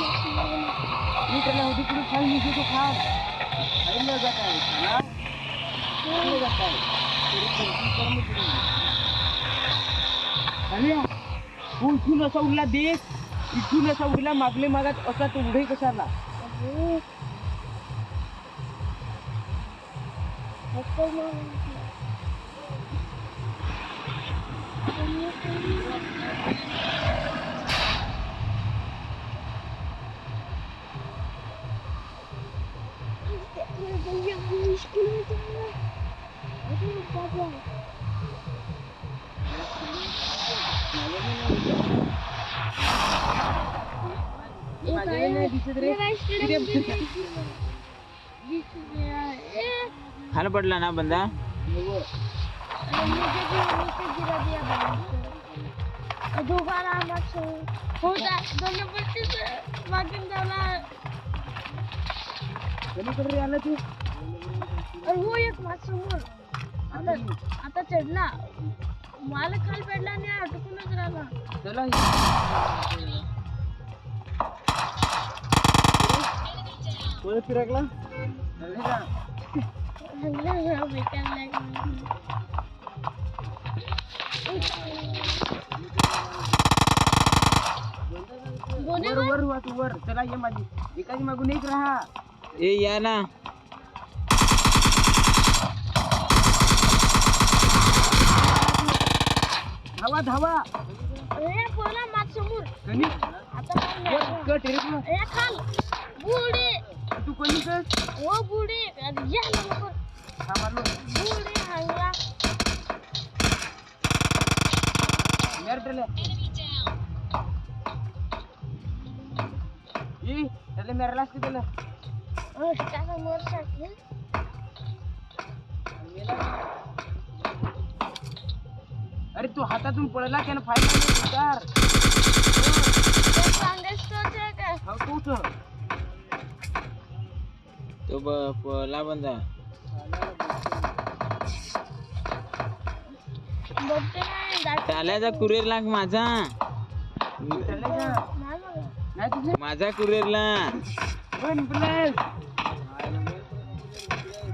मी त्याला होती कुठे खाल मी तो खाल खायला जात आहे ना खायला जात आहे अरे इथून असा उडला देश इथून असा उडला मागले मागात असा तो उडे कशाला खाली पडला ना बंदा दोबारा होता दोनों बच्चे वाकिंग झाला आला तू और वो एक समोर आता चढला मला खाली पडला आणि अटकूनच राहिला चला कोण फिरकला वर वर तू वर चला ये माझी एकाची मागून एक राहा ए या ना धावा धावा बोला माझ समोर कनी आता कट रे खाल बुडी तू कोणी कर ओ बुडी या लवकर थांबलो बुडी हंगा मेरटले ई त्याला मेरलास की त्याला त्याचा मोर सारखी अरे तू हातातून पडला त्यानं फायदा नाही उतार हा तूच तो पला बंदा चाल्याचा कुरिअर लाग माझा माझा कुरिअरला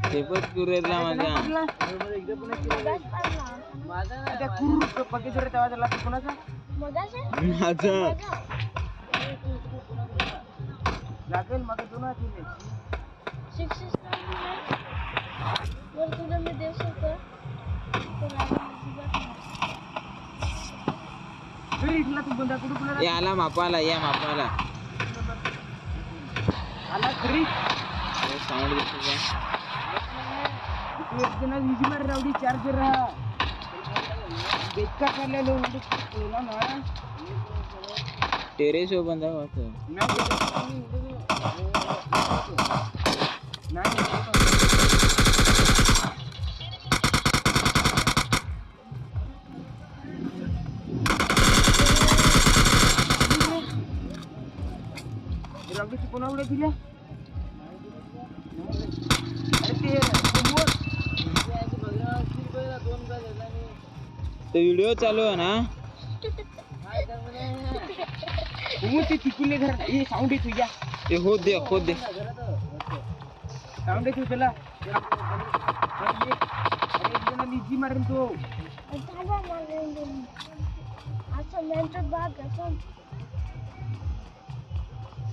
तेपच कुरिअरला माझा पके जरा तेव्हा त्याला कोणाचा माझा लागेल मग दोन तुला मी देऊ शकतो तू बंदा कुठे आला मापाला या मापाला आला खरी साऊंड दिसतो तू एक जण विजी मार रावडी चार्जर राहा बेका करलेलो ना ना टेरेस हो बंदा होतो रावडी कोणा उडे दिल्या अरे ते तो व्हिडिओ चालू आहे ना ते तिकुले घर हे साऊंड येतो या ते होत दे साऊंड येतो त्याला एक जण निजी मारेन तो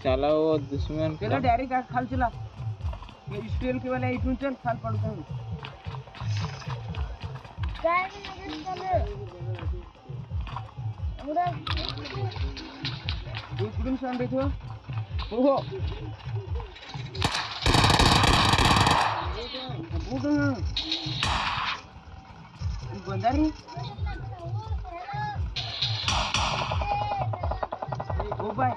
चला वो दुश्मन चला डायरेक्ट खाल चला स्टेल के वाला इथून चल खाल पडतो इकडून साऊंड येतो हो बंदारी हो बाय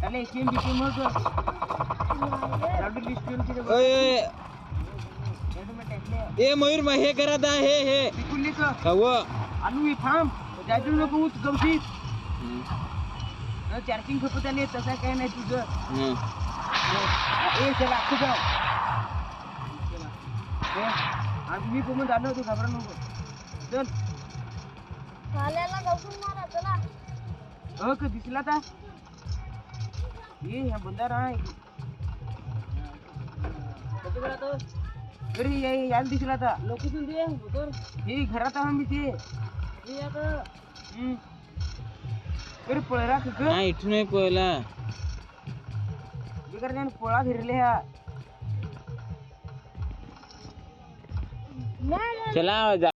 त्याला एटीएम बीटीएम मग ए मयूर मग हे करत आहे हे आलू थांब जायचं नको गवशीत चार्जिंग खपत आली तसा काय नाही तुझं चला मी कोण आलो होतो घाबरा नको चल खाल्याला गपून मारा चला का दिसला आता ये ह्या बंदा नाही घरी यायला दिसला आता लोकेशन दे हे घरात आम्ही ते आता घरी पळरा नाही इथून नाही पळला बिगर त्याने पोळा फिरले ह्या नाही चला